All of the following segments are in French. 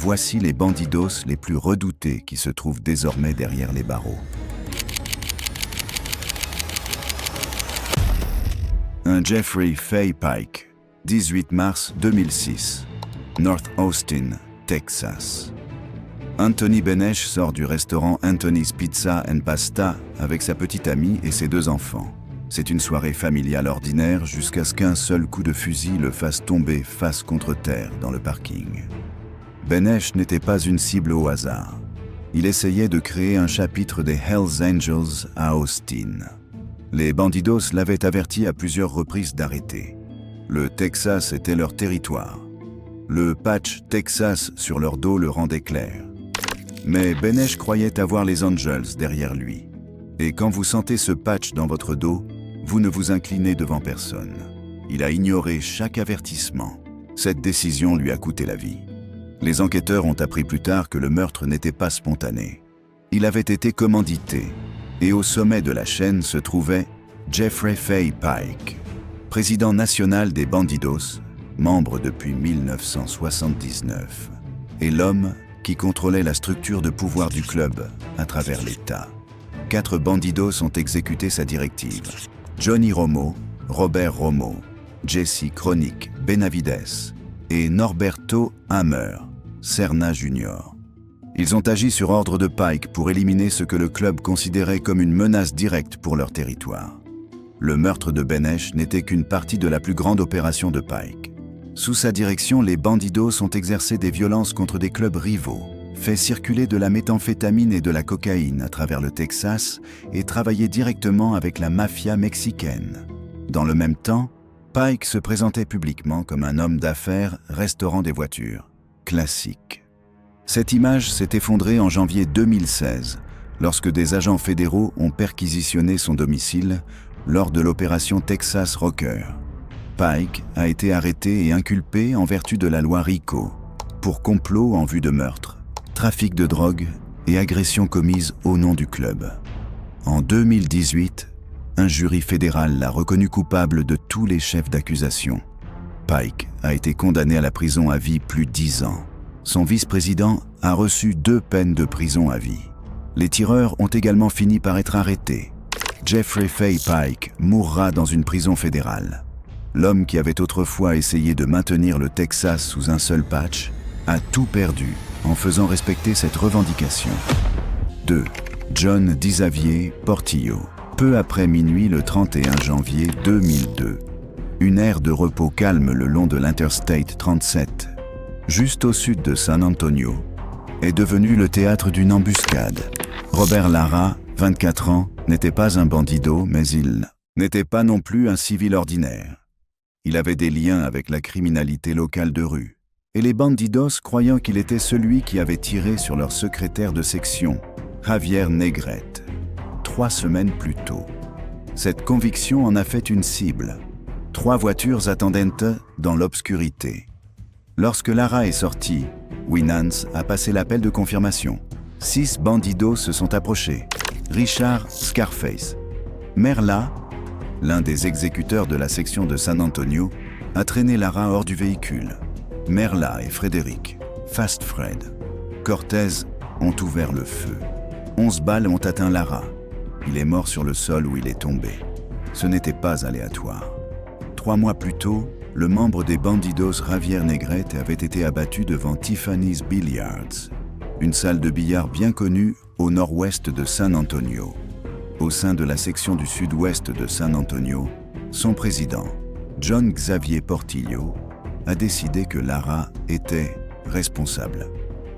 Voici les bandidos les plus redoutés qui se trouvent désormais derrière les barreaux. Un Jeffrey Fay Pike, 18 mars 2006, North Austin, Texas. Anthony Benesch sort du restaurant Anthony's Pizza and Pasta avec sa petite amie et ses 2 enfants. C'est une soirée familiale ordinaire jusqu'à ce qu'un seul coup de fusil le fasse tomber face contre terre dans le parking. Benesch n'était pas une cible au hasard. Il essayait de créer un chapitre des Hells Angels à Austin. Les bandidos l'avaient averti à plusieurs reprises d'arrêter. Le Texas était leur territoire. Le patch Texas sur leur dos le rendait clair. Mais Benesch croyait avoir les Angels derrière lui. Et quand vous sentez ce patch dans votre dos, vous ne vous inclinez devant personne. Il a ignoré chaque avertissement. Cette décision lui a coûté la vie. Les enquêteurs ont appris plus tard que le meurtre n'était pas spontané. Il avait été commandité. Et au sommet de la chaîne se trouvait Jeffrey Fay Pike, président national des Bandidos, membre depuis 1979, et l'homme qui contrôlait la structure de pouvoir du club à travers l'État. 4 bandidos ont exécuté sa directive. Johnny Romo, Robert Romo, Jesse Chronic Benavides et Norberto Hammer, Serna Jr. Ils ont agi sur ordre de Pike pour éliminer ce que le club considérait comme une menace directe pour leur territoire. Le meurtre de Benesch n'était qu'une partie de la plus grande opération de Pike. Sous sa direction, les bandidos ont exercé des violences contre des clubs rivaux, fait circuler de la méthamphétamine et de la cocaïne à travers le Texas et travaillé directement avec la mafia mexicaine. Dans le même temps, Pike se présentait publiquement comme un homme d'affaires restaurant des voitures. Classique. Cette image s'est effondrée en janvier 2016, lorsque des agents fédéraux ont perquisitionné son domicile lors de l'opération Texas Rocker. Pike a été arrêté et inculpé en vertu de la loi RICO pour complot en vue de meurtre, trafic de drogue et agression commise au nom du club. En 2018, un jury fédéral l'a reconnu coupable de tous les chefs d'accusation. Pike a été condamné à la prison à vie plus 10 ans. Son vice-président a reçu 2 peines de prison à vie. Les tireurs ont également fini par être arrêtés. Jeffrey Fay Pike mourra dans une prison fédérale. L'homme qui avait autrefois essayé de maintenir le Texas sous un seul patch a tout perdu en faisant respecter cette revendication. 2. John DiXavier Portillo. Peu après minuit le 31 janvier 2002, une aire de repos calme le long de l'Interstate 37, juste au sud de San Antonio, est devenue le théâtre d'une embuscade. Robert Lara, 24 ans, n'était pas un bandido, mais il n'était pas non plus un civil ordinaire. Il avait des liens avec la criminalité locale de rue, et les bandidos croyant qu'il était celui qui avait tiré sur leur secrétaire de section, Javier Negrete, 3 semaines plus tôt. Cette conviction en a fait une cible. 3 voitures attendaient dans l'obscurité. Lorsque Lara est sorti, Winans a passé l'appel de confirmation. 6 bandidos se sont approchés. Richard Scarface Merla, l'un des exécuteurs de la section de San Antonio, a traîné Lara hors du véhicule. Merla et Frédéric, Fast Fred, Cortez ont ouvert le feu. 11 balles ont atteint Lara. Il est mort sur le sol où il est tombé. Ce n'était pas aléatoire. 3 mois plus tôt, le membre des Bandidos Javier Negrete avait été abattu devant Tiffany's Billiards, une salle de billard bien connue au nord-ouest de San Antonio. Au sein de la section du sud-ouest de San Antonio, son président, John Xavier Portillo, a décidé que Lara était responsable.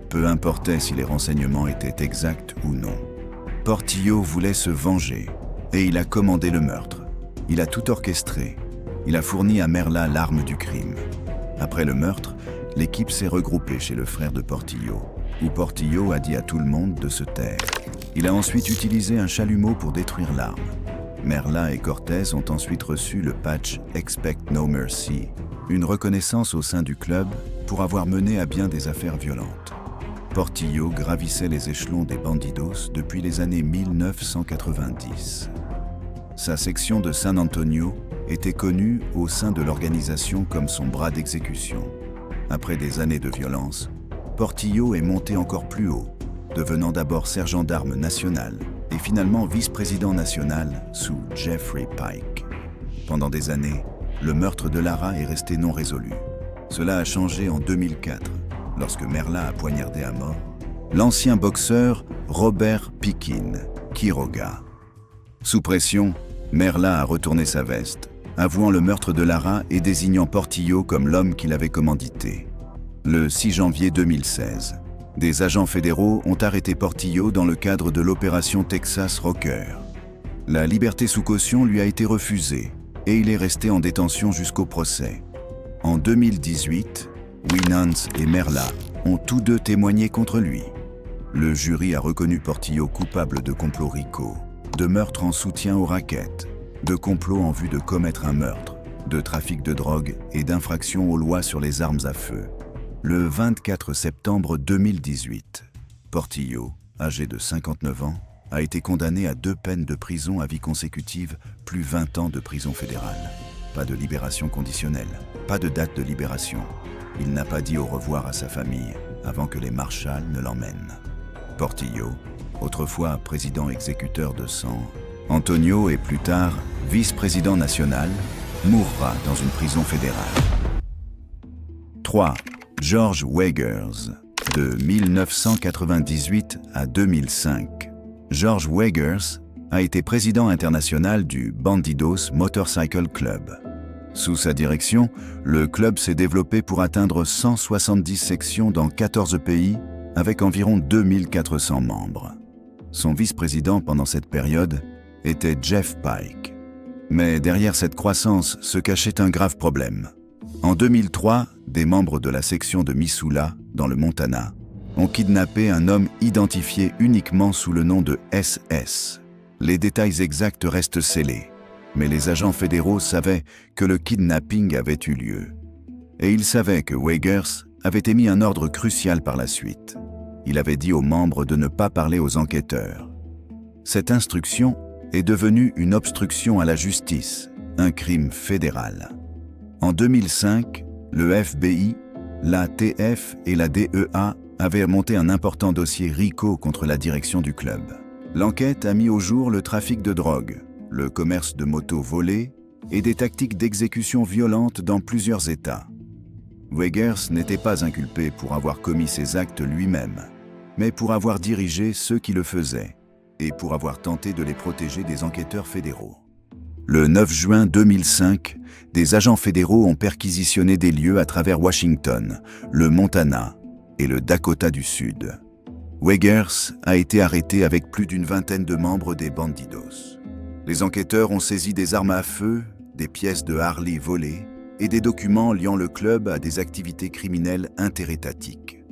Peu importait si les renseignements étaient exacts ou non. Portillo voulait se venger et il a commandé le meurtre. Il a tout orchestré. Il a fourni à Merla l'arme du crime. Après le meurtre, l'équipe s'est regroupée chez le frère de Portillo, où Portillo a dit à tout le monde de se taire. Il a ensuite utilisé un chalumeau pour détruire l'arme. Merla et Cortez ont ensuite reçu le patch Expect No Mercy, une reconnaissance au sein du club pour avoir mené à bien des affaires violentes. Portillo gravissait les échelons des Bandidos depuis les années 1990. Sa section de San Antonio était connue au sein de l'organisation comme son bras d'exécution. Après des années de violence, Portillo est monté encore plus haut, devenant d'abord sergent d'armes national et finalement vice-président national sous Jeffrey Pike. Pendant des années, le meurtre de Lara est resté non résolu. Cela a changé en 2004, lorsque Merla a poignardé à mort l'ancien boxeur Robert Pikin Quiroga. Sous pression, Merla a retourné sa veste, avouant le meurtre de Lara et désignant Portillo comme l'homme qui l'avait commandité. Le 6 janvier 2016, des agents fédéraux ont arrêté Portillo dans le cadre de l'opération Texas Rocker. La liberté sous caution lui a été refusée et il est resté en détention jusqu'au procès. En 2018, Winans et Merla ont tous deux témoigné contre lui. Le jury a reconnu Portillo coupable de complot RICO, de meurtre en soutien aux rackets, de complot en vue de commettre un meurtre, de trafic de drogue et d'infraction aux lois sur les armes à feu. Le 24 septembre 2018, Portillo, âgé de 59 ans, a été condamné à 2 peines de prison à vie consécutive, plus 20 ans de prison fédérale. Pas de libération conditionnelle, pas de date de libération. Il n'a pas dit au revoir à sa famille avant que les marshals ne l'emmènent. Portillo, autrefois président exécuteur de sang, Antonio et plus tard vice-président national, mourra dans une prison fédérale. 3. George Weggers, de 1998 à 2005. George Weggers a été président international du Bandidos Motorcycle Club. Sous sa direction, le club s'est développé pour atteindre 170 sections dans 14 pays avec environ 2400 membres. Son vice-président pendant cette période était Jeff Pike. Mais derrière cette croissance se cachait un grave problème. En 2003, des membres de la section de Missoula, dans le Montana, ont kidnappé un homme identifié uniquement sous le nom de SS. Les détails exacts restent scellés, mais les agents fédéraux savaient que le kidnapping avait eu lieu. Et ils savaient que Weggers avait émis un ordre crucial par la suite. Il avait dit aux membres de ne pas parler aux enquêteurs. Cette instruction est devenue une obstruction à la justice, un crime fédéral. En 2005, le FBI, l'ATF et la DEA avaient monté un important dossier RICO contre la direction du club. L'enquête a mis au jour le trafic de drogue, le commerce de motos volées et des tactiques d'exécution violentes dans plusieurs États. Weggers n'était pas inculpé pour avoir commis ces actes lui-même, mais pour avoir dirigé ceux qui le faisaient et pour avoir tenté de les protéger des enquêteurs fédéraux. Le 9 juin 2005, des agents fédéraux ont perquisitionné des lieux à travers Washington, le Montana et le Dakota du Sud. Weggers a été arrêté avec plus d'une vingtaine de membres des Bandidos. Les enquêteurs ont saisi des armes à feu, des pièces de Harley volées et des documents liant le club à des activités criminelles interétatiques.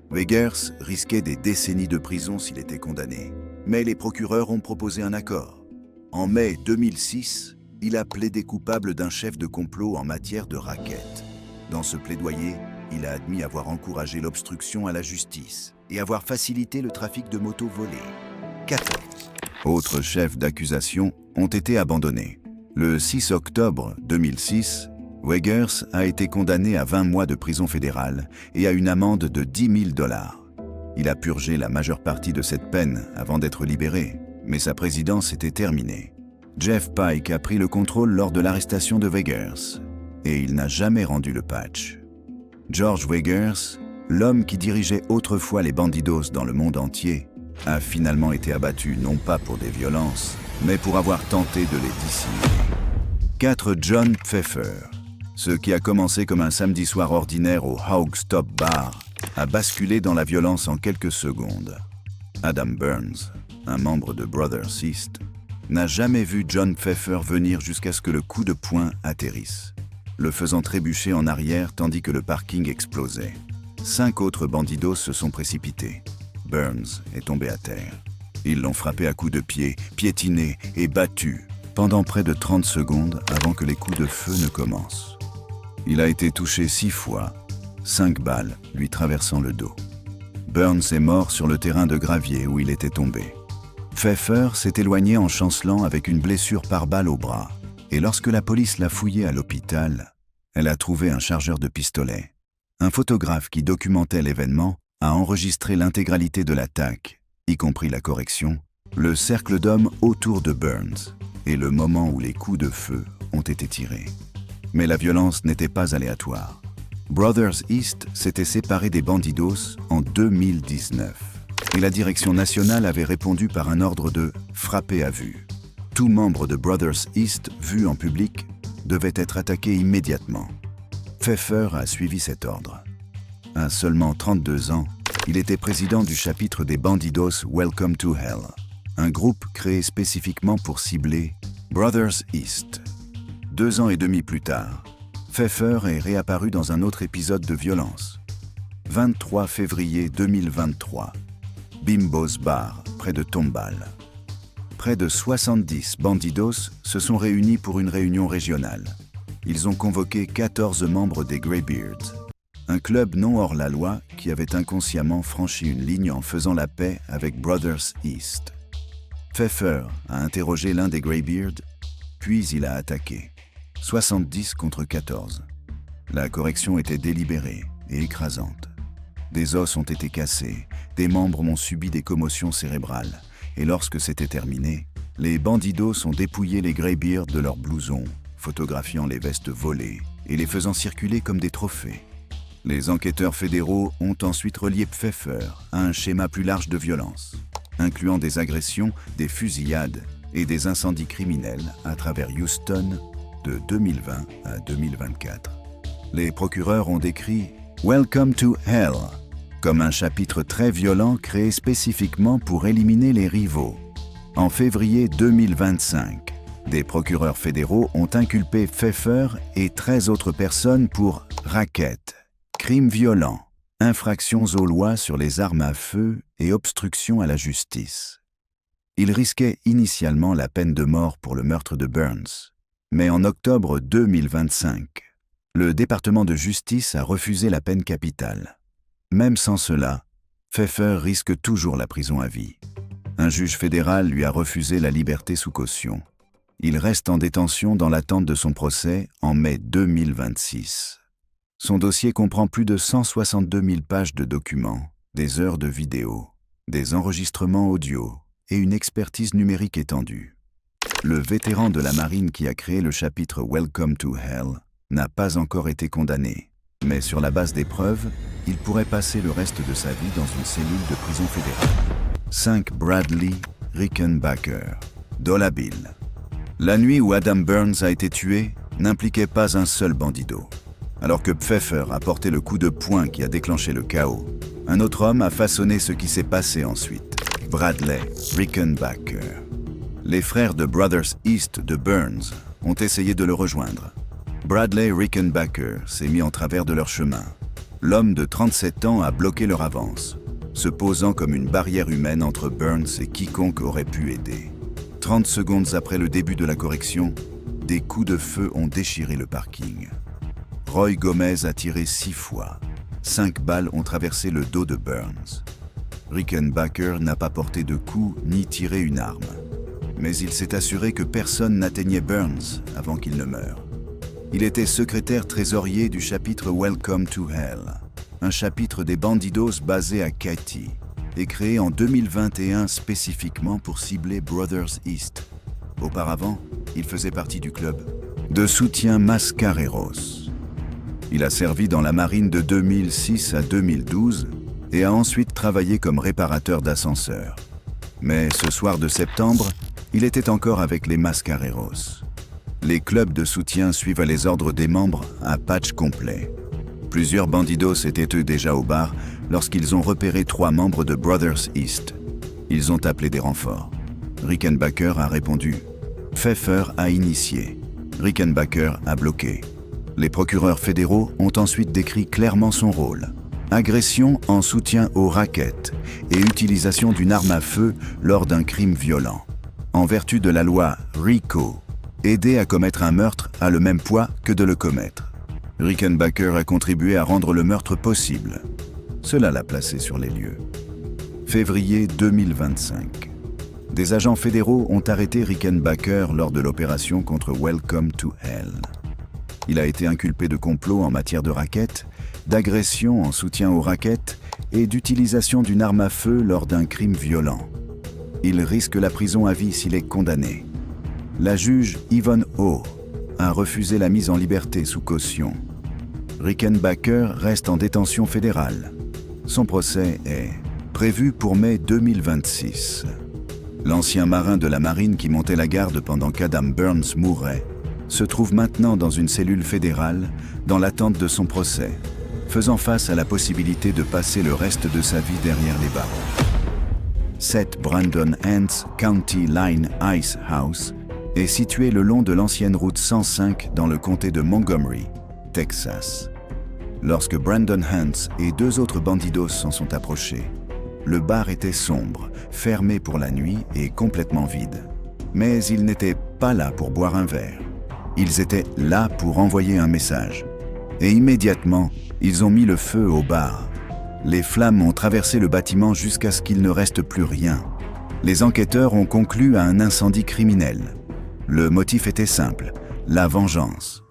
Weggers risquait des décennies de prison s'il était condamné, mais les procureurs ont proposé un accord. En mai 2006, il a plaidé coupable d'un chef de complot en matière de racket. Dans ce plaidoyer, il a admis avoir encouragé l'obstruction à la justice et avoir facilité le trafic de motos volées. 14 autres chefs d'accusation ont été abandonnés. Le 6 octobre 2006, Weggers a été condamné à 20 mois de prison fédérale et à une amende de $10 000. Il a purgé la majeure partie de cette peine avant d'être libéré, mais sa présidence était terminée. Jeff Pike a pris le contrôle lors de l'arrestation de Weggers, et il n'a jamais rendu le patch. George Weggers, l'homme qui dirigeait autrefois les Bandidos dans le monde entier, a finalement été abattu non pas pour des violences, mais pour avoir tenté de les dissimuler. 4. John Pfeffer. Ce qui a commencé comme un samedi soir ordinaire au Hog Stop Bar a basculé dans la violence en quelques secondes. Adam Burns, un membre de Brothers East, n'a jamais vu John Pfeffer venir jusqu'à ce que le coup de poing atterrisse, le faisant trébucher en arrière tandis que le parking explosait. 5 autres bandidos se sont précipités. Burns est tombé à terre. Ils l'ont frappé à coups de pied, piétiné et battu pendant près de 30 secondes avant que les coups de feu ne commencent. Il a été touché 6 fois, 5 balles lui traversant le dos. Burns est mort sur le terrain de gravier où il était tombé. Pfeffer s'est éloigné en chancelant avec une blessure par balle au bras, et lorsque la police l'a fouillé à l'hôpital, elle a trouvé un chargeur de pistolet. Un photographe qui documentait l'événement a enregistré l'intégralité de l'attaque, y compris la correction, le cercle d'hommes autour de Burns et le moment où les coups de feu ont été tirés. Mais la violence n'était pas aléatoire. Brothers East s'était séparé des Bandidos en 2019 et la direction nationale avait répondu par un ordre de « frapper à vue ». Tout membre de Brothers East vu en public devait être attaqué immédiatement. Pfeffer a suivi cet ordre. À seulement 32 ans, il était président du chapitre des Bandidos Welcome to Hell, un groupe créé spécifiquement pour cibler Brothers East. 2 ans et demi plus tard, Pfeffer est réapparu dans un autre épisode de violence. 23 février 2023, Bimbo's Bar, près de Tomball. Près de 70 Bandidos se sont réunis pour une réunion régionale. Ils ont convoqué 14 membres des Greybeards, un club non hors la loi qui avait inconsciemment franchi une ligne en faisant la paix avec Brothers East. Pfeffer a interrogé l'un des Greybeards, puis il a attaqué. 70 contre 14. La correction était délibérée et écrasante. Des os ont été cassés, des membres ont subi des commotions cérébrales, et lorsque c'était terminé, les Bandidos ont dépouillé les Greybeards de leurs blousons, photographiant les vestes volées et les faisant circuler comme des trophées. Les enquêteurs fédéraux ont ensuite relié Pfeffer à un schéma plus large de violence, incluant des agressions, des fusillades et des incendies criminels à travers Houston de 2020 à 2024. Les procureurs ont décrit « Welcome to Hell » comme un chapitre très violent créé spécifiquement pour éliminer les rivaux. En février 2025, des procureurs fédéraux ont inculpé Pfeffer et 13 autres personnes pour racket, crimes violents, infractions aux lois sur les armes à feu et obstruction à la justice. Ils risquaient initialement la peine de mort pour le meurtre de Burns. Mais en octobre 2025, le département de justice a refusé la peine capitale. Même sans cela, Pfeffer risque toujours la prison à vie. Un juge fédéral lui a refusé la liberté sous caution. Il reste en détention dans l'attente de son procès en mai 2026. Son dossier comprend plus de 162 000 pages de documents, des heures de vidéos, des enregistrements audio et une expertise numérique étendue. Le vétéran de la marine qui a créé le chapitre Welcome to Hell n'a pas encore été condamné, mais sur la base des preuves, il pourrait passer le reste de sa vie dans une cellule de prison fédérale. 5 Bradley Rickenbacker, Dollar Bill. La nuit où Adam Burns a été tué n'impliquait pas un seul bandido. Alors que Pfeffer a porté le coup de poing qui a déclenché le chaos, un autre homme a façonné ce qui s'est passé ensuite. Bradley Rickenbacker. Les frères de Brothers East de Burns ont essayé de le rejoindre. Bradley Rickenbacker s'est mis en travers de leur chemin. L'homme de 37 ans a bloqué leur avance, se posant comme une barrière humaine entre Burns et quiconque aurait pu aider. 30 secondes après le début de la correction, des coups de feu ont déchiré le parking. Roy Gomez a tiré 6 fois. 5 balles ont traversé le dos de Burns. Rickenbacker n'a pas porté de coup ni tiré une arme. Mais il s'est assuré que personne n'atteignait Burns avant qu'il ne meure. Il était secrétaire trésorier du chapitre Welcome to Hell, un chapitre des Bandidos basé à Katy et créé en 2021 spécifiquement pour cibler Brothers East. Auparavant, il faisait partie du club de soutien Mascareros. Il a servi dans la marine de 2006 à 2012 et a ensuite travaillé comme réparateur d'ascenseurs. Mais ce soir de septembre, il était encore avec les Mascareros. Les clubs de soutien suivent les ordres des membres à patch complet. Plusieurs bandidos étaient eux déjà au bar lorsqu'ils ont repéré 3 membres de Brothers East. Ils ont appelé des renforts. Rickenbacker a répondu. Pfeffer a initié. Rickenbacker a bloqué. Les procureurs fédéraux ont ensuite décrit clairement son rôle. Agression en soutien au racket et utilisation d'une arme à feu lors d'un crime violent. En vertu de la loi RICO, aider à commettre un meurtre a le même poids que de le commettre. Rickenbacker a contribué à rendre le meurtre possible. Cela l'a placé sur les lieux. Février 2025. Des agents fédéraux ont arrêté Rickenbacker lors de l'opération contre Welcome to Hell. Il a été inculpé de complot en matière de racket, d'agression en soutien au racket et d'utilisation d'une arme à feu lors d'un crime violent. Il risque la prison à vie s'il est condamné. La juge Yvonne O a refusé la mise en liberté sous caution. Rickenbacker reste en détention fédérale. Son procès est prévu pour mai 2026. L'ancien marin de la marine qui montait la garde pendant qu'Adam Burns mourait se trouve maintenant dans une cellule fédérale dans l'attente de son procès, faisant face à la possibilité de passer le reste de sa vie derrière les barreaux. 7 Brandon Hants County Line Ice House est situé le long de l'ancienne route 105 dans le comté de Montgomery, Texas. Lorsque Brandon Hants et 2 autres bandidos s'en sont approchés, le bar était sombre, fermé pour la nuit et complètement vide. Mais ils n'étaient pas là pour boire un verre. Ils étaient là pour envoyer un message. Et immédiatement, ils ont mis le feu au bar. Les flammes ont traversé le bâtiment jusqu'à ce qu'il ne reste plus rien. Les enquêteurs ont conclu à un incendie criminel. Le motif était simple, la vengeance.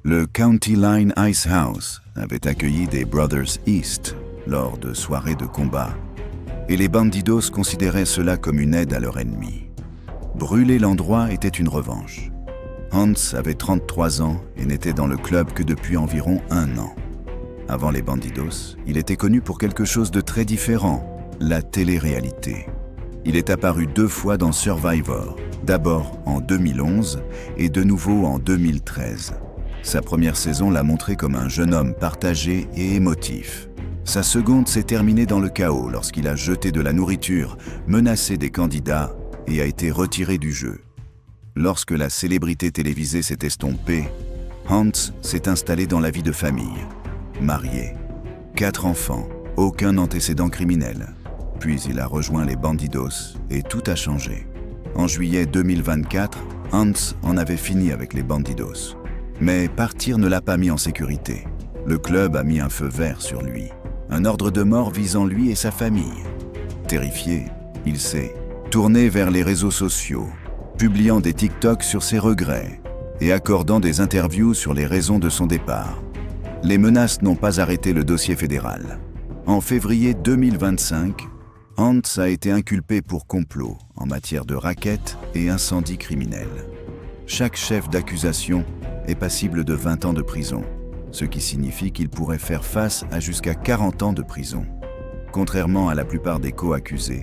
Le County Line Ice House avait accueilli des Brothers East lors de soirées de combat, et les bandidos considéraient cela comme une aide à leur ennemi. Brûler l'endroit était une revanche. Hants avait 33 ans et n'était dans le club que depuis environ 1 an. Avant les bandidos, il était connu pour quelque chose de très différent, la télé-réalité. Il est apparu 2 fois dans Survivor, d'abord en 2011 et de nouveau en 2013. Sa première saison l'a montré comme un jeune homme partagé et émotif. Sa seconde s'est terminée dans le chaos lorsqu'il a jeté de la nourriture, menacé des candidats et a été retiré du jeu. Lorsque la célébrité télévisée s'est estompée, Hants s'est installé dans la vie de famille. Marié, 4 enfants, aucun antécédent criminel. Puis il a rejoint les bandidos et tout a changé. En juillet 2024, Hants en avait fini avec les bandidos. Mais partir ne l'a pas mis en sécurité. Le club a mis un feu vert sur lui. Un ordre de mort visant lui et sa famille. Terrifié, il s'est tourné vers les réseaux sociaux, publiant des TikToks sur ses regrets et accordant des interviews sur les raisons de son départ. Les menaces n'ont pas arrêté le dossier fédéral. En février 2025, Hants a été inculpé pour complot en matière de racket et incendie criminel. Chaque chef d'accusation est passible de 20 ans de prison, ce qui signifie qu'il pourrait faire face à jusqu'à 40 ans de prison. Contrairement à la plupart des co-accusés,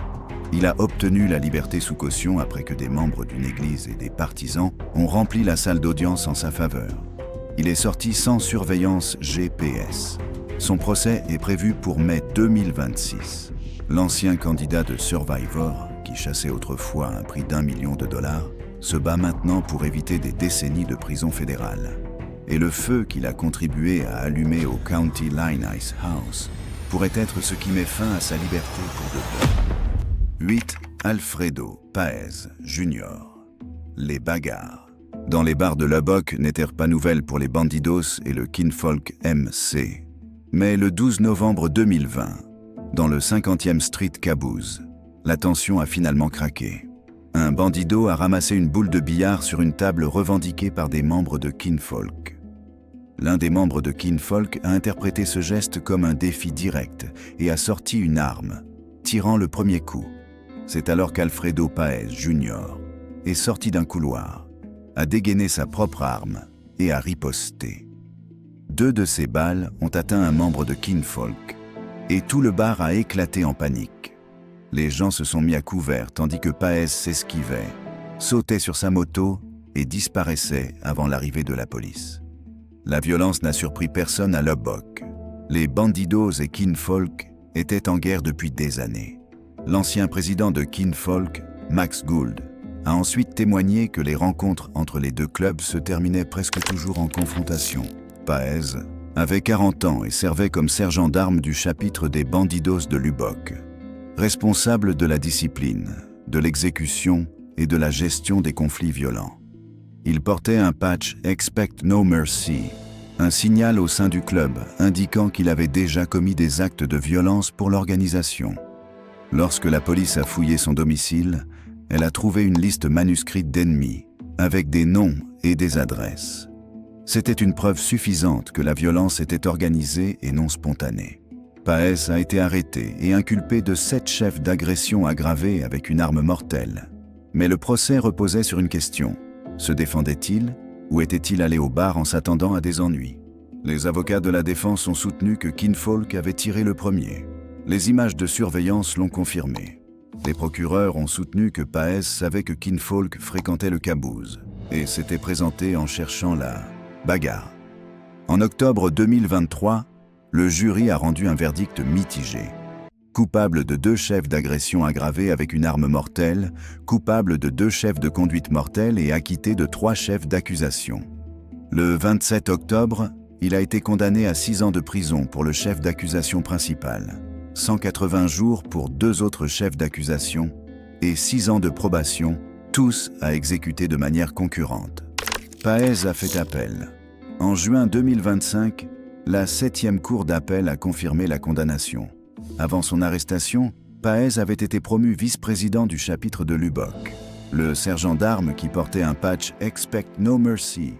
il a obtenu la liberté sous caution après que des membres d'une église et des partisans ont rempli la salle d'audience en sa faveur. Il est sorti sans surveillance GPS. Son procès est prévu pour mai 2026. L'ancien candidat de Survivor, qui chassait autrefois un prix d'1 million de dollars, se bat maintenant pour éviter des décennies de prison fédérale. Et le feu qu'il a contribué à allumer au County Line Ice House pourrait être ce qui met fin à sa liberté pour de bon. 8. Alfredo Paez Jr. Les bagarres. Dans les bars de Lubbock n'étaient pas nouvelles pour les bandidos et le Kinfolk MC. Mais le 12 novembre 2020, dans le 50e Street Caboose, la tension a finalement craqué. Un bandido a ramassé une boule de billard sur une table revendiquée par des membres de Kinfolk. L'un des membres de Kinfolk a interprété ce geste comme un défi direct et a sorti une arme, tirant le premier coup. C'est alors qu'Alfredo Paez Jr. est sorti d'un couloir, a dégainé sa propre arme et a riposté. 2 de ces balles ont atteint un membre de Kinfolk et tout le bar a éclaté en panique. Les gens se sont mis à couvert tandis que Paez s'esquivait, sautait sur sa moto et disparaissait avant l'arrivée de la police. La violence n'a surpris personne à Lubbock. Les bandidos et Kinfolk étaient en guerre depuis des années. L'ancien président de Kinfolk, Max Gould, a ensuite témoigné que les rencontres entre les 2 clubs se terminaient presque toujours en confrontation. Paez avait 40 ans et servait comme sergent d'armes du chapitre des bandidos de Lubbock, responsable de la discipline, de l'exécution et de la gestion des conflits violents. Il portait un patch « Expect No Mercy », un signal au sein du club indiquant qu'il avait déjà commis des actes de violence pour l'organisation. Lorsque la police a fouillé son domicile, elle a trouvé une liste manuscrite d'ennemis, avec des noms et des adresses. C'était une preuve suffisante que la violence était organisée et non spontanée. Páez a été arrêté et inculpé de 7 chefs d'agression aggravée avec une arme mortelle. Mais le procès reposait sur une question. Se défendait-il ou était-il allé au bar en s'attendant à des ennuis? Les avocats de la défense ont soutenu que Kinfolk avait tiré le premier. Les images de surveillance l'ont confirmé. Les procureurs ont soutenu que Páez savait que Kinfolk fréquentait le Caboose et s'était présenté en cherchant la bagarre. En octobre 2023, le jury a rendu un verdict mitigé. Coupable de 2 chefs d'agression aggravée avec une arme mortelle, coupable de 2 chefs de conduite mortelle et acquitté de 3 chefs d'accusation. Le 27 octobre, il a été condamné à 6 ans de prison pour le chef d'accusation principal, 180 jours pour 2 autres chefs d'accusation et 6 ans de probation, tous à exécuter de manière concurrente. Páez a fait appel. En juin 2025, la 7e cour d'appel a confirmé la condamnation. Avant son arrestation, Páez avait été promu vice-président du chapitre de Lubbock. Le sergent d'armes qui portait un patch « Expect No Mercy »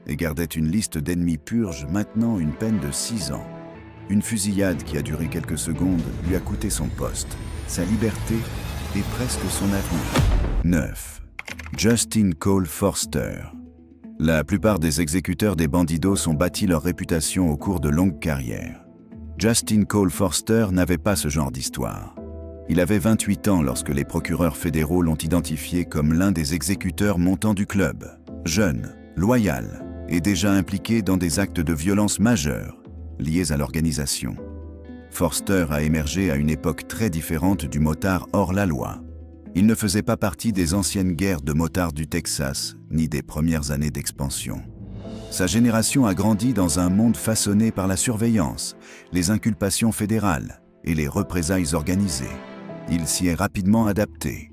et gardait une liste d'ennemis purge maintenant une peine de 6 ans. Une fusillade qui a duré quelques secondes lui a coûté son poste, sa liberté et presque son avenir. 9. Justin Cole Forster. La plupart des exécuteurs des bandidos ont bâti leur réputation au cours de longues carrières. Justin Cole Forster n'avait pas ce genre d'histoire. Il avait 28 ans lorsque les procureurs fédéraux l'ont identifié comme l'un des exécuteurs montants du club. Jeune, loyal et déjà impliqué dans des actes de violence majeurs liés à l'organisation. Forster a émergé à une époque très différente du motard hors la loi. Il ne faisait pas partie des anciennes guerres de motards du Texas, ni des premières années d'expansion. Sa génération a grandi dans un monde façonné par la surveillance, les inculpations fédérales et les représailles organisées. Il s'y est rapidement adapté.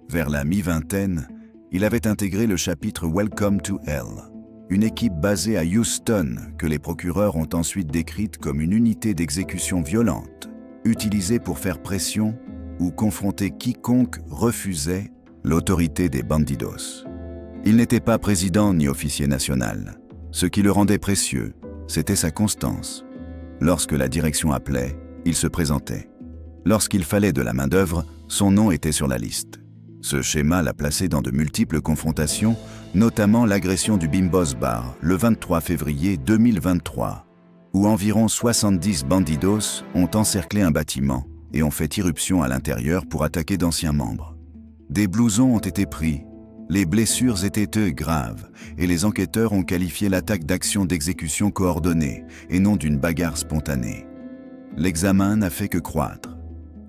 Vers la mi-vingtaine, il avait intégré le chapitre Welcome to Hell, une équipe basée à Houston que les procureurs ont ensuite décrite comme une unité d'exécution violente, utilisée pour faire pression ou confronter quiconque refusait l'autorité des bandidos. Il n'était pas président ni officier national. Ce qui le rendait précieux, c'était sa constance. Lorsque la direction appelait, il se présentait. Lorsqu'il fallait de la main-d'œuvre, son nom était sur la liste. Ce schéma l'a placé dans de multiples confrontations, notamment l'agression du Bimbos Bar le 23 février 2023, où environ 70 bandidos ont encerclé un bâtiment et ont fait irruption à l'intérieur pour attaquer d'anciens membres. Des blousons ont été pris, les blessures étaient graves et les enquêteurs ont qualifié l'attaque d'action d'exécution coordonnée et non d'une bagarre spontanée. L'examen n'a fait que croître.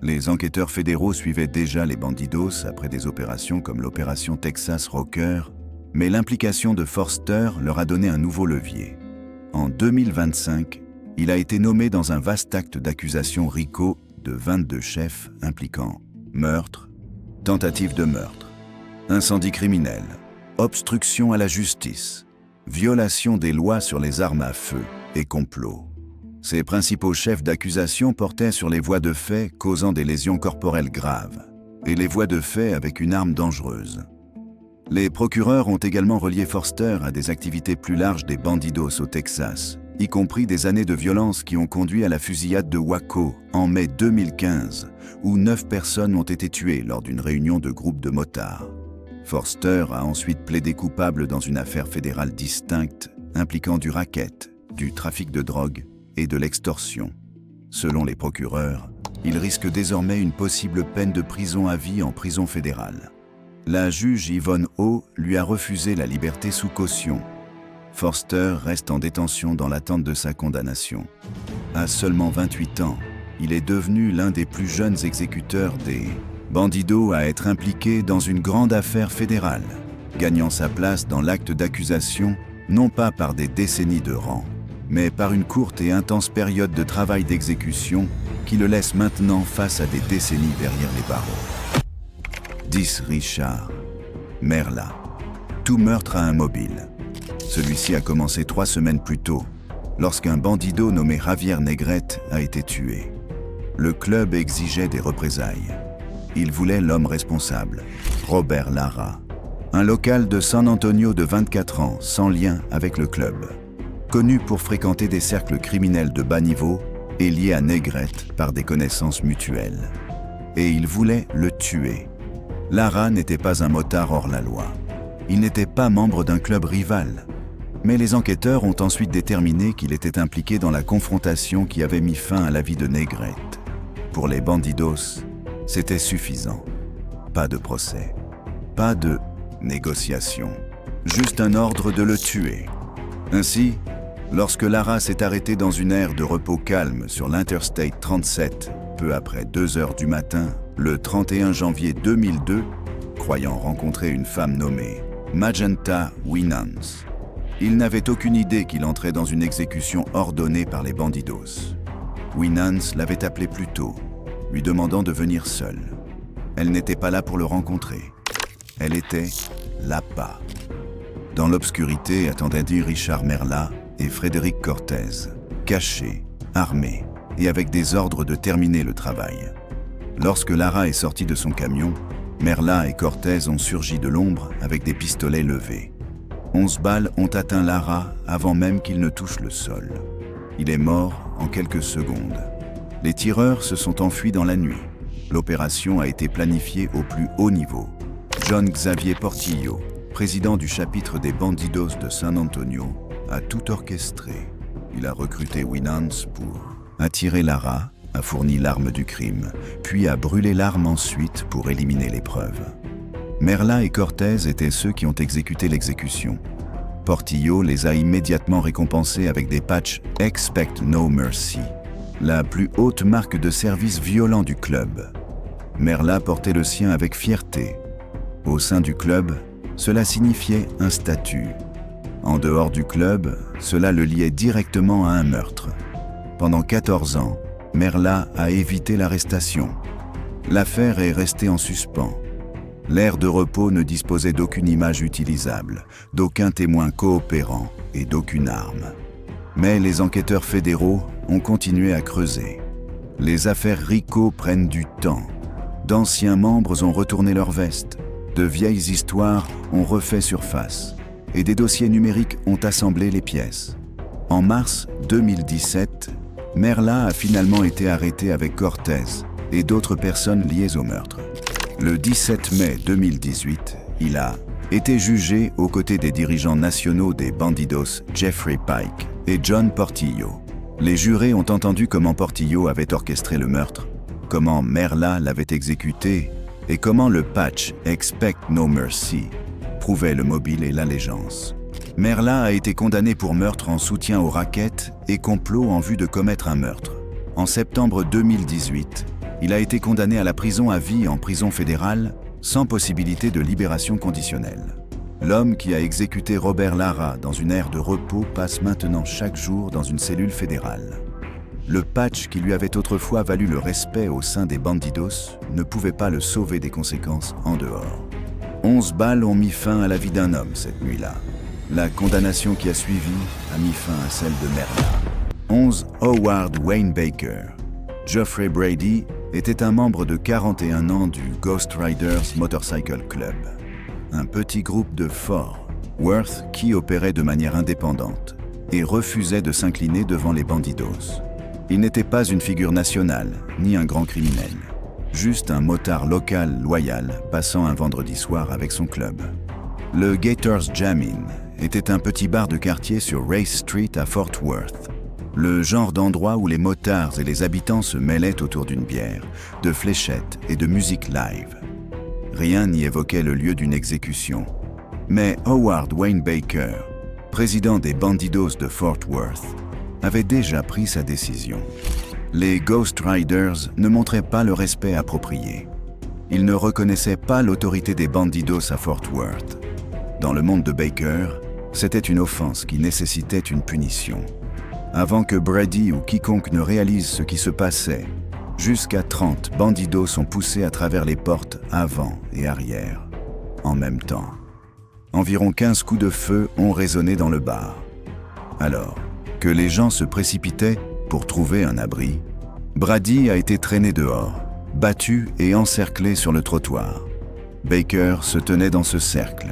Les enquêteurs fédéraux suivaient déjà les bandidos après des opérations comme l'opération Texas Rocker, mais l'implication de Forster leur a donné un nouveau levier. En 2025, il a été nommé dans un vaste acte d'accusation RICO de 22 chefs impliquant meurtre, tentative de meurtre, incendie criminel, obstruction à la justice, violation des lois sur les armes à feu et complot. Ses principaux chefs d'accusation portaient sur les voies de fait causant des lésions corporelles graves et les voies de fait avec une arme dangereuse. Les procureurs ont également relié Forster à des activités plus larges des bandidos au Texas, y compris des années de violence qui ont conduit à la fusillade de Waco en mai 2015, où 9 personnes ont été tuées lors d'une réunion de groupes de motards. Forster a ensuite plaidé coupable dans une affaire fédérale distincte impliquant du racket, du trafic de drogue et de l'extorsion. Selon les procureurs, il risque désormais une possible peine de prison à vie en prison fédérale. La juge Yvonne O lui a refusé la liberté sous caution. Forster reste en détention dans l'attente de sa condamnation. À seulement 28 ans, il est devenu l'un des plus jeunes exécuteurs des bandidos à être impliqué dans une grande affaire fédérale, gagnant sa place dans l'acte d'accusation non pas par des décennies de rang, mais par une courte et intense période de travail d'exécution qui le laisse maintenant face à des décennies derrière les barreaux. 10 Richard Merla. Tout meurtre a un mobile. Celui-ci a commencé 3 semaines plus tôt, lorsqu'un bandido nommé Javier Negrete a été tué. Le club exigeait des représailles. Il voulait l'homme responsable, Robert Lara, un local de San Antonio de 24 ans, sans lien avec le club. Connu pour fréquenter des cercles criminels de bas niveau, et lié à Negrete par des connaissances mutuelles. Et il voulait le tuer. Lara n'était pas un motard hors la loi. Il n'était pas membre d'un club rival. Mais les enquêteurs ont ensuite déterminé qu'il était impliqué dans la confrontation qui avait mis fin à la vie de Negrete. Pour les bandidos, c'était suffisant. Pas de procès, pas de négociation, juste un ordre de le tuer. Ainsi, lorsque Lara s'est arrêté dans une aire de repos calme sur l'Interstate 37, peu après 2 heures du matin, le 31 janvier 2002, croyant rencontrer une femme nommée Magenta Winans, il n'avait aucune idée qu'il entrait dans une exécution ordonnée par les bandidos. Winans l'avait appelé plus tôt, lui demandant de venir seule. Elle n'était pas là pour le rencontrer. Elle était là-bas. Dans l'obscurité attendaient Richard Merla et Frédéric Cortez, cachés, armés et avec des ordres de terminer le travail. Lorsque Lara est sortie de son camion, Merla et Cortez ont surgi de l'ombre avec des pistolets levés. 11 balles ont atteint Lara avant même qu'il ne touche le sol. Il est mort en quelques secondes. Les tireurs se sont enfuis dans la nuit. L'opération a été planifiée au plus haut niveau. John Xavier Portillo, président du chapitre des Bandidos de San Antonio, a tout orchestré. Il a recruté Winans pour attirer Lara, a fourni l'arme du crime, puis a brûlé l'arme ensuite pour éliminer les preuves. Merla et Cortez étaient ceux qui ont exécuté l'exécution. Portillo les a immédiatement récompensés avec des patchs Expect No Mercy, la plus haute marque de service violent du club. Merla portait le sien avec fierté. Au sein du club, cela signifiait un statut. En dehors du club, cela le liait directement à un meurtre. Pendant 14 ans, Merla a évité l'arrestation. L'affaire est restée en suspens. L'aire de repos ne disposait d'aucune image utilisable, d'aucun témoin coopérant et d'aucune arme. Mais les enquêteurs fédéraux ont continué à creuser. Les affaires RICO prennent du temps. D'anciens membres ont retourné leurs vestes. De vieilles histoires ont refait surface. Et des dossiers numériques ont assemblé les pièces. En mars 2017, Merla a finalement été arrêté avec Cortez et d'autres personnes liées au meurtre. Le 17 mai 2018, il a été jugé aux côtés des dirigeants nationaux des Bandidos Jeffrey Pike et John Portillo. Les jurés ont entendu comment Portillo avait orchestré le meurtre, comment Merla l'avait exécuté et comment le patch Expect No Mercy prouvait le mobile et l'allégeance. Merla a été condamné pour meurtre en soutien aux rackets et complot en vue de commettre un meurtre. En septembre 2018, il a été condamné à la prison à vie en prison fédérale, sans possibilité de libération conditionnelle. L'homme qui a exécuté Robert Lara dans une aire de repos passe maintenant chaque jour dans une cellule fédérale. Le patch qui lui avait autrefois valu le respect au sein des Bandidos ne pouvait pas le sauver des conséquences en dehors. 11 balles ont mis fin à la vie d'un homme cette nuit-là. La condamnation qui a suivi a mis fin à celle de Merla. 11 Howard Wayne Baker. Geoffrey Brady était un membre de 41 ans du Ghost Riders Motorcycle Club, un petit groupe de Fort Worth qui opérait de manière indépendante et refusait de s'incliner devant les Bandidos. Il n'était pas une figure nationale, ni un grand criminel, juste un motard local loyal passant un vendredi soir avec son club. Le Gators Jam-In était un petit bar de quartier sur Race Street à Fort Worth. Le genre d'endroit où les motards et les habitants se mêlaient autour d'une bière, de fléchettes et de musique live. Rien n'y évoquait le lieu d'une exécution. Mais Howard Wayne Baker, président des Bandidos de Fort Worth, avait déjà pris sa décision. Les Ghost Riders ne montraient pas le respect approprié. Ils ne reconnaissaient pas l'autorité des Bandidos à Fort Worth. Dans le monde de Baker, c'était une offense qui nécessitait une punition. Avant que Brady ou quiconque ne réalise ce qui se passait, jusqu'à 30 bandidos sont poussés à travers les portes avant et arrière, en même temps. Environ 15 coups de feu ont résonné dans le bar. Alors que les gens se précipitaient pour trouver un abri, Brady a été traîné dehors, battu et encerclé sur le trottoir. Baker se tenait dans ce cercle.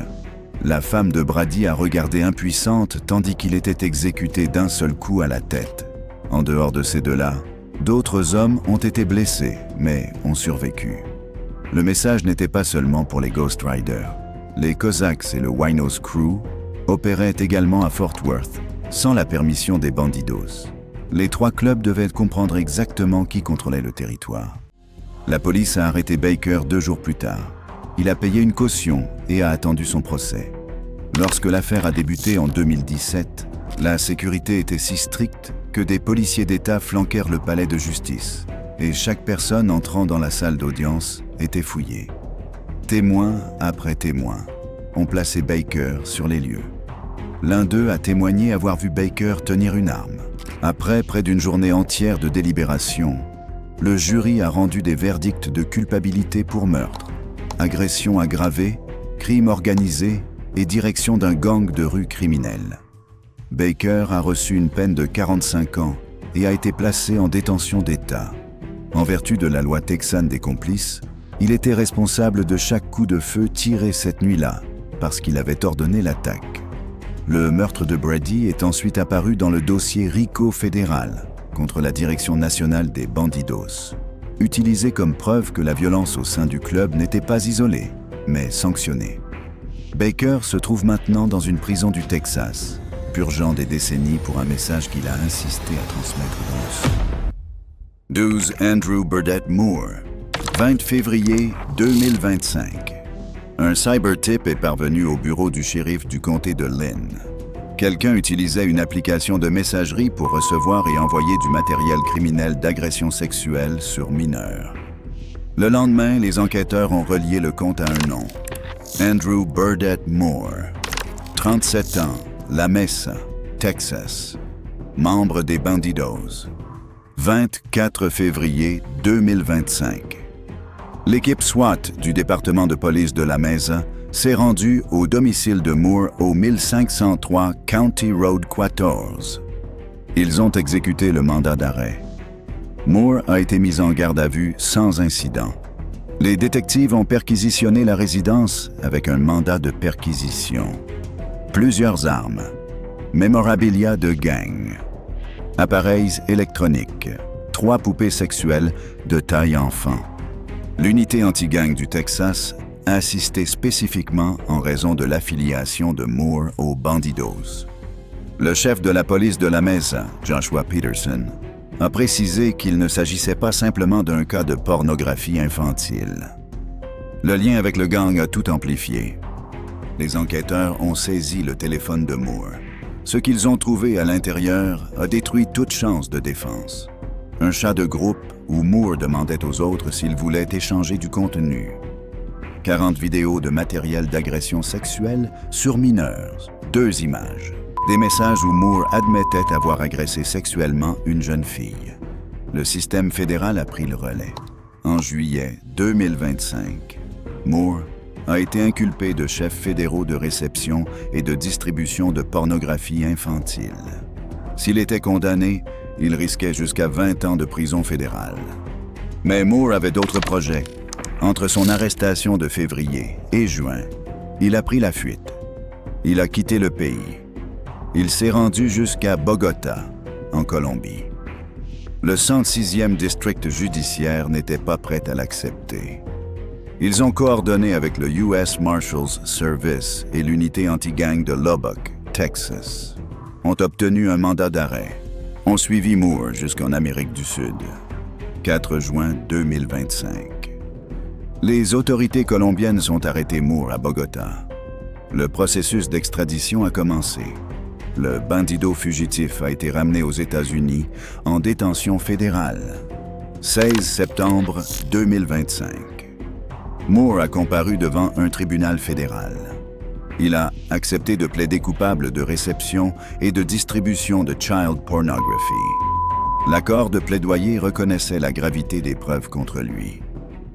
La femme de Brady a regardé impuissante tandis qu'il était exécuté d'un seul coup à la tête. En dehors de ces deux-là, D'autres hommes ont été blessés, mais ont survécu. Le message n'était pas seulement pour les Ghost Riders. Les Cossacks et le Winos Crew opéraient également à Fort Worth, sans la permission des Bandidos. Les trois clubs devaient comprendre exactement qui contrôlait le territoire. La police a arrêté Baker 2 jours plus tard. Il a payé une caution et a attendu son procès. Lorsque l'affaire a débuté en 2017, la sécurité était si stricte que des policiers d'État flanquèrent le palais de justice et chaque personne entrant dans la salle d'audience était fouillée. Témoins après témoins ont placé Baker sur les lieux. L'un d'eux a témoigné avoir vu Baker tenir une arme. Après près d'une journée entière de délibération, le jury a rendu des verdicts de culpabilité pour meurtre, agression aggravée, crime organisé et direction d'un gang de rue criminelle. Baker a reçu une peine de 45 ans et a été placé en détention d'État. En vertu de la loi texane des complices, il était responsable de chaque coup de feu tiré cette nuit-là, parce qu'il avait ordonné l'attaque. Le meurtre de Brady est ensuite apparu dans le dossier RICO fédéral contre la Direction nationale des Bandidos, utilisé comme preuve que la violence au sein du club n'était pas isolée, mais sanctionnée. Baker se trouve maintenant dans une prison du Texas, purgeant des décennies pour un message qu'il a insisté à transmettre dans le sang. 12 Andrew Burdett Moore, 20 février 2025. Un cybertip est parvenu au bureau du shérif du comté de Lynn. Quelqu'un utilisait une application de messagerie pour recevoir et envoyer du matériel criminel d'agression sexuelle sur mineurs. Le lendemain, les enquêteurs ont relié le compte à un nom. Andrew Burdett Moore, 37 ans, La Mesa, Texas, membre des Bandidos. 24 février 2025. L'équipe SWAT du département de police de La Mesa s'est rendue au domicile de Moore au 1503 County Road 14. Ils ont exécuté le mandat d'arrêt. Moore a été mis en garde à vue sans incident. Les détectives ont perquisitionné la résidence avec un mandat de perquisition. Plusieurs armes, mémorabilia de gang, appareils électroniques, 3 poupées sexuelles de taille enfant. L'unité anti-gang du Texas a assisté spécifiquement en raison de l'affiliation de Moore aux Bandidos. Le chef de la police de La Mesa, Joshua Peterson, a précisé qu'il ne s'agissait pas simplement d'un cas de pornographie infantile. Le lien avec le gang a tout amplifié. Les enquêteurs ont saisi le téléphone de Moore. Ce qu'ils ont trouvé à l'intérieur a détruit toute chance de défense. Un chat de groupe où Moore demandait aux autres s'ils voulaient échanger du contenu. 40 vidéos de matériel d'agression sexuelle sur mineurs, 2 images. Des messages où Moore admettait avoir agressé sexuellement une jeune fille. Le système fédéral a pris le relais. En juillet 2025, Moore a été inculpé de chefs fédéraux de réception et de distribution de pornographie infantile. S'il était condamné, il risquait jusqu'à 20 ans de prison fédérale. Mais Moore avait d'autres projets. Entre son arrestation de février et juin, il a pris la fuite. Il a quitté le pays. Il s'est rendu jusqu'à Bogota, en Colombie. Le 106e district judiciaire n'était pas prêt à l'accepter. Ils ont coordonné avec le US Marshals Service et l'unité anti-gang de Lubbock, Texas. Ont obtenu un mandat d'arrêt. Ont suivi Moore jusqu'en Amérique du Sud. 4 juin 2025. Les autorités colombiennes ont arrêté Moore à Bogota. Le processus d'extradition a commencé. Le bandido fugitif a été ramené aux États-Unis en détention fédérale. 16 septembre 2025. Moore a comparu devant un tribunal fédéral. Il a accepté de plaider coupable de réception et de distribution de child pornography. L'accord de plaidoyer reconnaissait la gravité des preuves contre lui.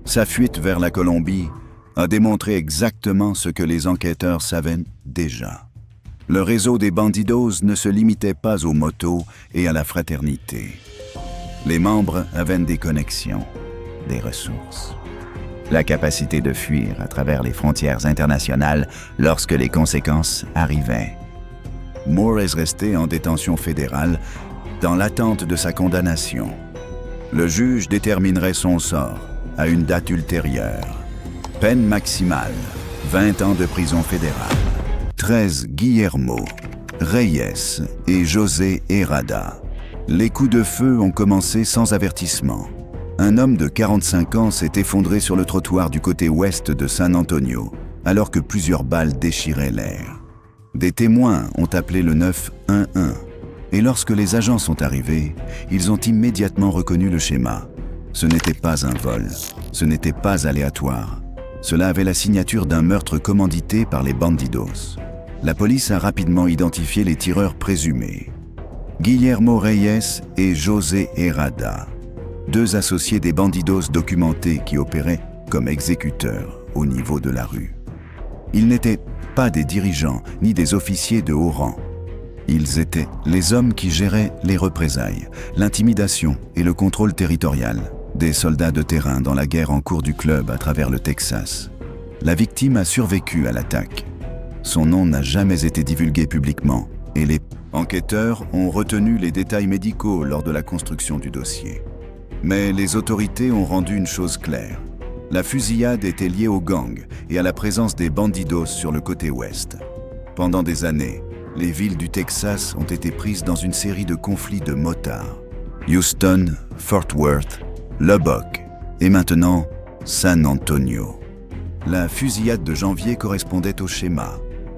Sa fuite vers la Colombie a démontré exactement ce que les enquêteurs savaient déjà. Le réseau des Bandidos ne se limitait pas aux motos et à la fraternité. Les membres avaient des connexions, des ressources. La capacité de fuir à travers les frontières internationales lorsque les conséquences arrivaient. Moore est resté en détention fédérale dans l'attente de sa condamnation. Le juge déterminerait son sort à une date ultérieure. Peine maximale, 20 ans de prison fédérale. 13 Guillermo, Reyes et José Herrada. Les coups de feu ont commencé sans avertissement. Un homme de 45 ans s'est effondré sur le trottoir du côté ouest de San Antonio, alors que plusieurs balles déchiraient l'air. Des témoins ont appelé le 911, et lorsque les agents sont arrivés, ils ont immédiatement reconnu le schéma. Ce n'était pas un vol, ce n'était pas aléatoire. Cela avait la signature d'un meurtre commandité par les bandidos. La police a rapidement identifié les tireurs présumés. Guillermo Reyes et José Herrada, deux associés des bandidos documentés qui opéraient comme exécuteurs au niveau de la rue. Ils n'étaient pas des dirigeants ni des officiers de haut rang. Ils étaient les hommes qui géraient les représailles, l'intimidation et le contrôle territorial, des soldats de terrain dans la guerre en cours du club à travers le Texas. La victime a survécu à l'attaque. Son nom n'a jamais été divulgué publiquement et les enquêteurs ont retenu les détails médicaux lors de la construction du dossier. Mais les autorités ont rendu une chose claire. La fusillade était liée au gang et à la présence des bandidos sur le côté ouest. Pendant des années, les villes du Texas ont été prises dans une série de conflits de motards. Houston, Fort Worth, Lubbock et maintenant San Antonio. La fusillade de janvier correspondait au schéma,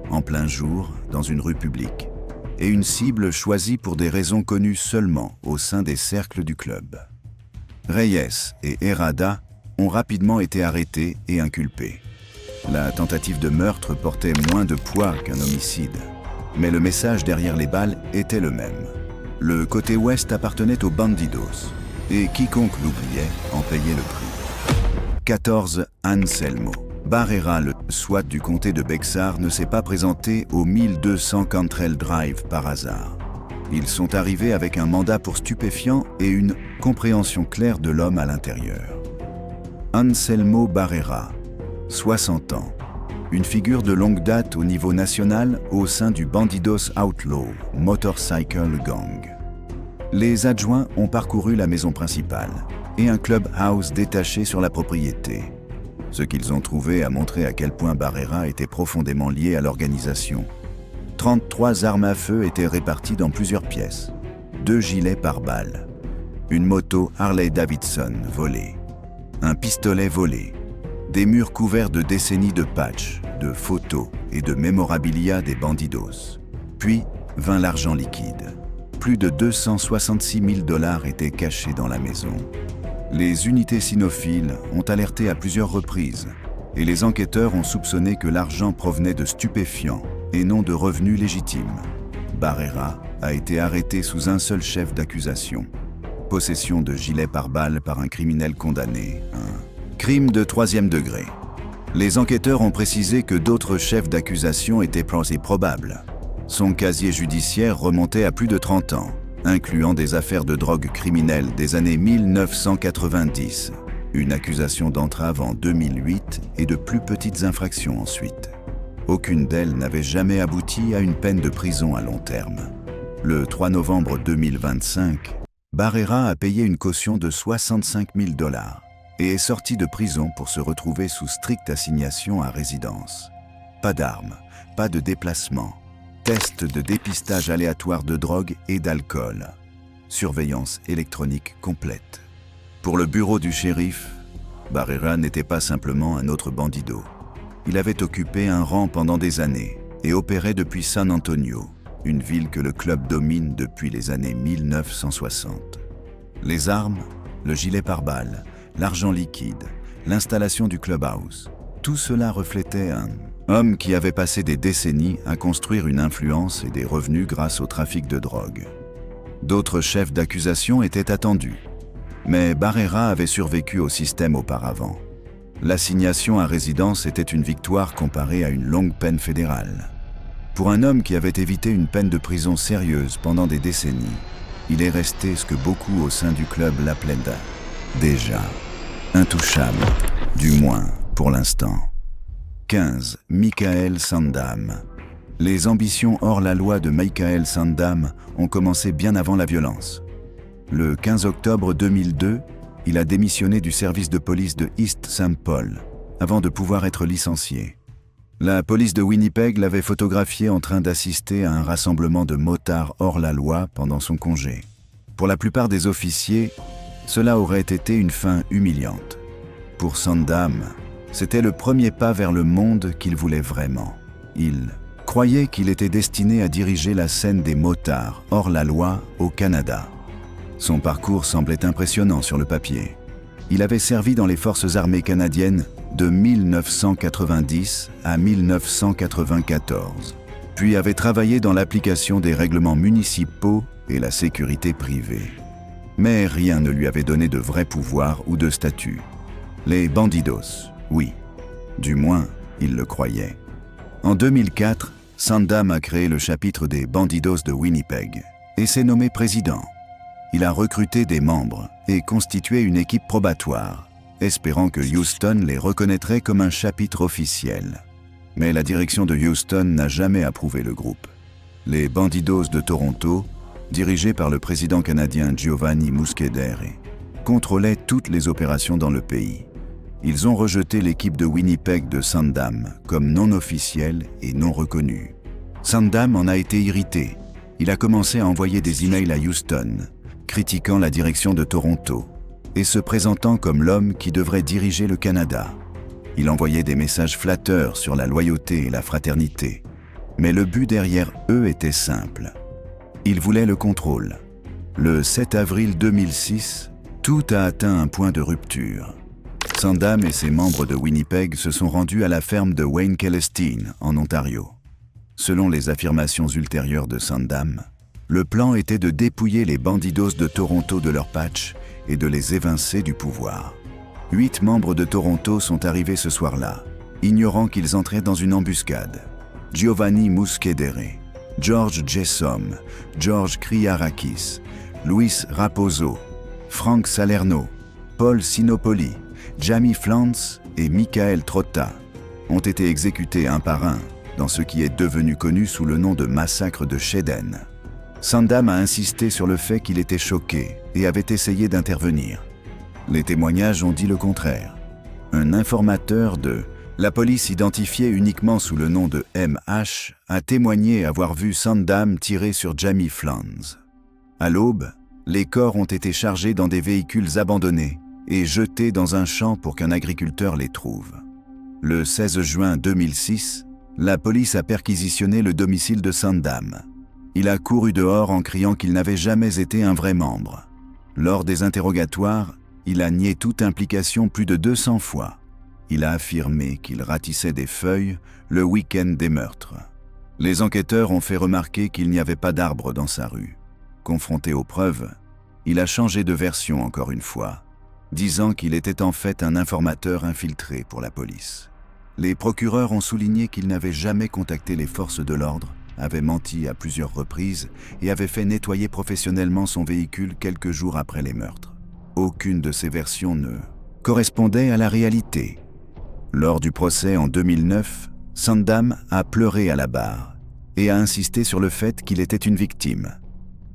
en plein jour, dans une rue publique, et une cible choisie pour des raisons connues seulement au sein des cercles du club. Reyes et Herrada ont rapidement été arrêtés et inculpés. La tentative de meurtre portait moins de poids qu'un homicide, mais le message derrière les balles était le même. Le côté ouest appartenait aux bandidos, et quiconque l'oubliait en payait le prix. 14 Anselmo Barrera, le SWAT du comté de Bexar, ne s'est pas présenté au 1200 Cantrell Drive par hasard. Ils sont arrivés avec un mandat pour stupéfiants et une compréhension claire de l'homme à l'intérieur. Anselmo Barrera, 60 ans, une figure de longue date au niveau national au sein du Bandidos Outlaw Motorcycle Gang. Les adjoints ont parcouru la maison principale et un clubhouse détaché sur la propriété. Ce qu'ils ont trouvé a montré à quel point Barrera était profondément lié à l'organisation. 33 armes à feu étaient réparties dans plusieurs pièces, 2 gilets pare-balles, une moto Harley-Davidson volée, un pistolet volé, des murs couverts de décennies de patchs, de photos et de mémorabilia des bandidos. Puis vint l'argent liquide. Plus de 266 000 $ étaient cachés dans la maison. Les unités cynophiles ont alerté à plusieurs reprises et les enquêteurs ont soupçonné que l'argent provenait de stupéfiants et non de revenus légitimes. Barrera a été arrêté sous un seul chef d'accusation. Possession de gilets pare-balles par un criminel condamné. Un crime de 3e degré. Les enquêteurs ont précisé que d'autres chefs d'accusation étaient probables. Son casier judiciaire remontait à plus de 30 ans, incluant des affaires de drogue criminelles des années 1990, une accusation d'entrave en 2008 et de plus petites infractions ensuite. Aucune d'elles n'avait jamais abouti à une peine de prison à long terme. Le 3 novembre 2025, Barrera a payé une caution de 65 000 $ et est sorti de prison pour se retrouver sous stricte assignation à résidence. Pas d'armes, pas de déplacement, test de dépistage aléatoire de drogue et d'alcool, surveillance électronique complète. Pour le bureau du shérif, Barrera n'était pas simplement un autre bandido. Il avait occupé un rang pendant des années et opérait depuis San Antonio, une ville que le club domine depuis les années 1960. Les armes, le gilet pare-balles, l'argent liquide, l'installation du clubhouse, tout cela reflétait un homme qui avait passé des décennies à construire une influence et des revenus grâce au trafic de drogue. D'autres chefs d'accusation étaient attendus, mais Barrera avait survécu au système auparavant. L'assignation à résidence était une victoire comparée à une longue peine fédérale. Pour un homme qui avait évité une peine de prison sérieuse pendant des décennies, il est resté ce que beaucoup au sein du club l'appelaient déjà intouchable, du moins pour l'instant. 15. Michael Sandam. Les ambitions hors la loi de Michael Sandam ont commencé bien avant la violence. Le 15 octobre 2002, il a démissionné du service de police de East St. Paul, avant de pouvoir être licencié. La police de Winnipeg l'avait photographié en train d'assister à un rassemblement de motards hors la loi pendant son congé. Pour la plupart des officiers, cela aurait été une fin humiliante. Pour Sandham, c'était le premier pas vers le monde qu'il voulait vraiment. Il croyait qu'il était destiné à diriger la scène des motards hors la loi au Canada. Son parcours semblait impressionnant sur le papier. Il avait servi dans les forces armées canadiennes de 1990 à 1994, puis avait travaillé dans l'application des règlements municipaux et la sécurité privée. Mais rien ne lui avait donné de vrai pouvoir ou de statut. Les bandidos, oui. Du moins, il le croyait. En 2004, Sandham a créé le chapitre des Bandidos de Winnipeg et s'est nommé président. Il a recruté des membres et constitué une équipe probatoire, espérant que Houston les reconnaîtrait comme un chapitre officiel. Mais la direction de Houston n'a jamais approuvé le groupe. Les Bandidos de Toronto, dirigés par le président canadien Giovanni Muskedere, contrôlaient toutes les opérations dans le pays. Ils ont rejeté l'équipe de Winnipeg de Sandham comme non officielle et non reconnue. Sandham en a été irrité. Il a commencé à envoyer des emails à Houston, critiquant la direction de Toronto et se présentant comme l'homme qui devrait diriger le Canada. Il envoyait des messages flatteurs sur la loyauté et la fraternité. Mais le but derrière eux était simple. Ils voulaient le contrôle. Le 7 avril 2006, tout a atteint un point de rupture. Sandham et ses membres de Winnipeg se sont rendus à la ferme de Wayne Celestine, en Ontario. Selon les affirmations ultérieures de Sandham, le plan était de dépouiller les Bandidos de Toronto de leur patch et de les évincer du pouvoir. 8 membres de Toronto sont arrivés ce soir-là, ignorant qu'ils entraient dans une embuscade. Giovanni Muskedere, George Jessom, George Kriarakis, Luis Raposo, Frank Salerno, Paul Sinopoli, Jamie Flantz et Michael Trotta ont été exécutés un par un dans ce qui est devenu connu sous le nom de massacre de Sheden. Sandham a insisté sur le fait qu'il était choqué et avait essayé d'intervenir. Les témoignages ont dit le contraire. Un informateur de la police identifié uniquement sous le nom de MH a témoigné avoir vu Sandham tirer sur Jamie Flantz. À l'aube, les corps ont été chargés dans des véhicules abandonnés et jetés dans un champ pour qu'un agriculteur les trouve. Le 16 juin 2006, la police a perquisitionné le domicile de Sandham. Il a couru dehors en criant qu'il n'avait jamais été un vrai membre. Lors des interrogatoires, il a nié toute implication plus de 200 fois. Il a affirmé qu'il ratissait des feuilles le week-end des meurtres. Les enquêteurs ont fait remarquer qu'il n'y avait pas d'arbre dans sa rue. Confronté aux preuves, il a changé de version encore une fois, disant qu'il était en fait un informateur infiltré pour la police. Les procureurs ont souligné qu'il n'avait jamais contacté les forces de l'ordre, avait menti à plusieurs reprises et avait fait nettoyer professionnellement son véhicule quelques jours après les meurtres. Aucune de ces versions ne correspondait à la réalité. Lors du procès en 2009, Sandham a pleuré à la barre et a insisté sur le fait qu'il était une victime.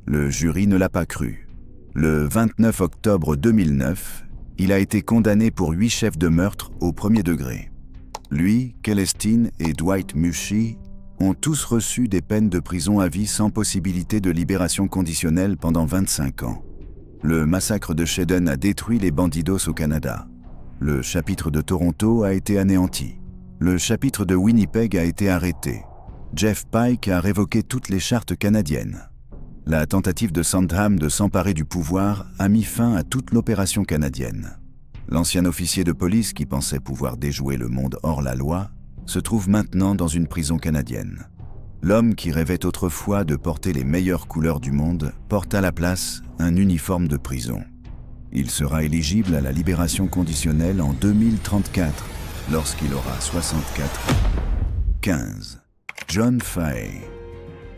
Le jury ne l'a pas cru. Le 29 octobre 2009, il a été condamné pour 8 chefs de meurtre au premier degré. Lui, Celestine et Dwight Mushi ont tous reçu des peines de prison à vie sans possibilité de libération conditionnelle pendant 25 ans. Le massacre de Sheden a détruit les Bandidos au Canada. Le chapitre de Toronto a été anéanti. Le chapitre de Winnipeg a été arrêté. Jeff Pike a révoqué toutes les chartes canadiennes. La tentative de Sandham de s'emparer du pouvoir a mis fin à toute l'opération canadienne. L'ancien officier de police qui pensait pouvoir déjouer le monde hors la loi se trouve maintenant dans une prison canadienne. L'homme qui rêvait autrefois de porter les meilleures couleurs du monde porte à la place un uniforme de prison. Il sera éligible à la libération conditionnelle en 2034, lorsqu'il aura 64 ans. 15. John Fahey.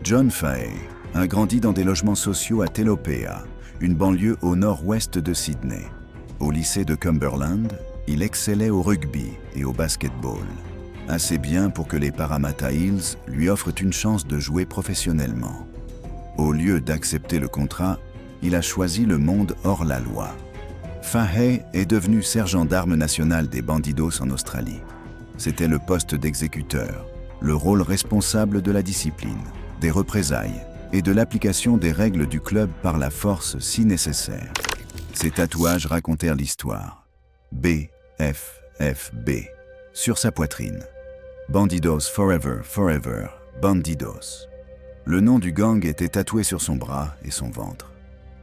John Fahey a grandi dans des logements sociaux à Telopea, une banlieue au nord-ouest de Sydney. Au lycée de Cumberland, il excellait au rugby et au basketball. Assez bien pour que les Parramatta Eels lui offrent une chance de jouer professionnellement. Au lieu d'accepter le contrat, il a choisi le monde hors la loi. Fahey est devenu sergent d'armes national des Bandidos en Australie. C'était le poste d'exécuteur, le rôle responsable de la discipline, des représailles et de l'application des règles du club par la force si nécessaire. Ses tatouages racontèrent l'histoire. BFFB sur sa poitrine. Bandidos Forever, Forever, Bandidos. Le nom du gang était tatoué sur son bras et son ventre.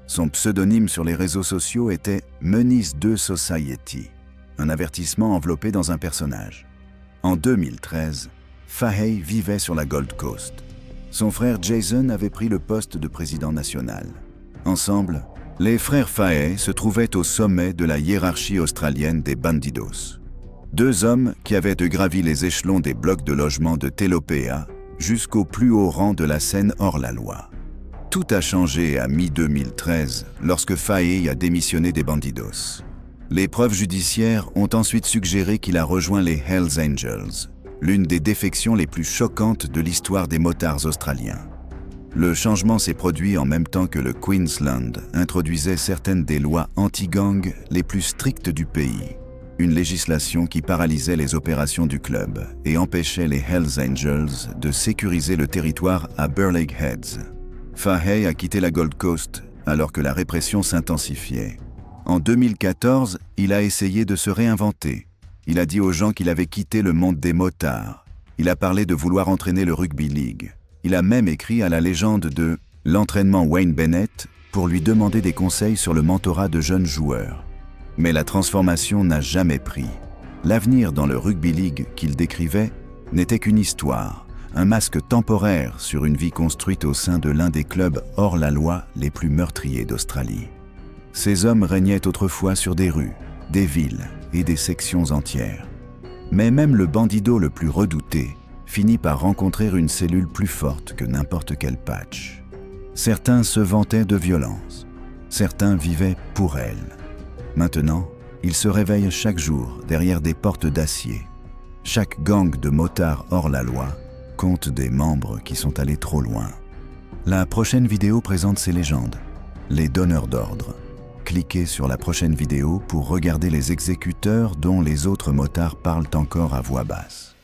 Son pseudonyme sur les réseaux sociaux était Menace 2 Society, un avertissement enveloppé dans un personnage. En 2013, Fahey vivait sur la Gold Coast. Son frère Jason avait pris le poste de président national. Ensemble, les frères Fahey se trouvaient au sommet de la hiérarchie australienne des Bandidos. Deux hommes qui avaient gravi les échelons des blocs de logement de Telopea jusqu'au plus haut rang de la scène hors la loi. Tout a changé à mi-2013 lorsque Fahey a démissionné des Bandidos. Les preuves judiciaires ont ensuite suggéré qu'il a rejoint les Hells Angels, l'une des défections les plus choquantes de l'histoire des motards australiens. Le changement s'est produit en même temps que le Queensland introduisait certaines des lois anti-gang les plus strictes du pays, une législation qui paralysait les opérations du club et empêchait les Hells Angels de sécuriser le territoire à Burleigh Heads. Fahey a quitté la Gold Coast alors que la répression s'intensifiait. En 2014, il a essayé de se réinventer. Il a dit aux gens qu'il avait quitté le monde des motards. Il a parlé de vouloir entraîner le rugby league. Il a même écrit à la légende de l'entraînement Wayne Bennett pour lui demander des conseils sur le mentorat de jeunes joueurs. Mais la transformation n'a jamais pris. L'avenir dans le rugby league qu'il décrivait n'était qu'une histoire, un masque temporaire sur une vie construite au sein de l'un des clubs hors la loi les plus meurtriers d'Australie. Ces hommes régnaient autrefois sur des rues, des villes et des sections entières. Mais même le bandido le plus redouté finit par rencontrer une cellule plus forte que n'importe quel patch. Certains se vantaient de violence, certains vivaient pour elle. Maintenant, ils se réveillent chaque jour derrière des portes d'acier. Chaque gang de motards hors la loi compte des membres qui sont allés trop loin. La prochaine vidéo présente ces légendes, les donneurs d'ordre. Cliquez sur la prochaine vidéo pour regarder les exécuteurs dont les autres motards parlent encore à voix basse.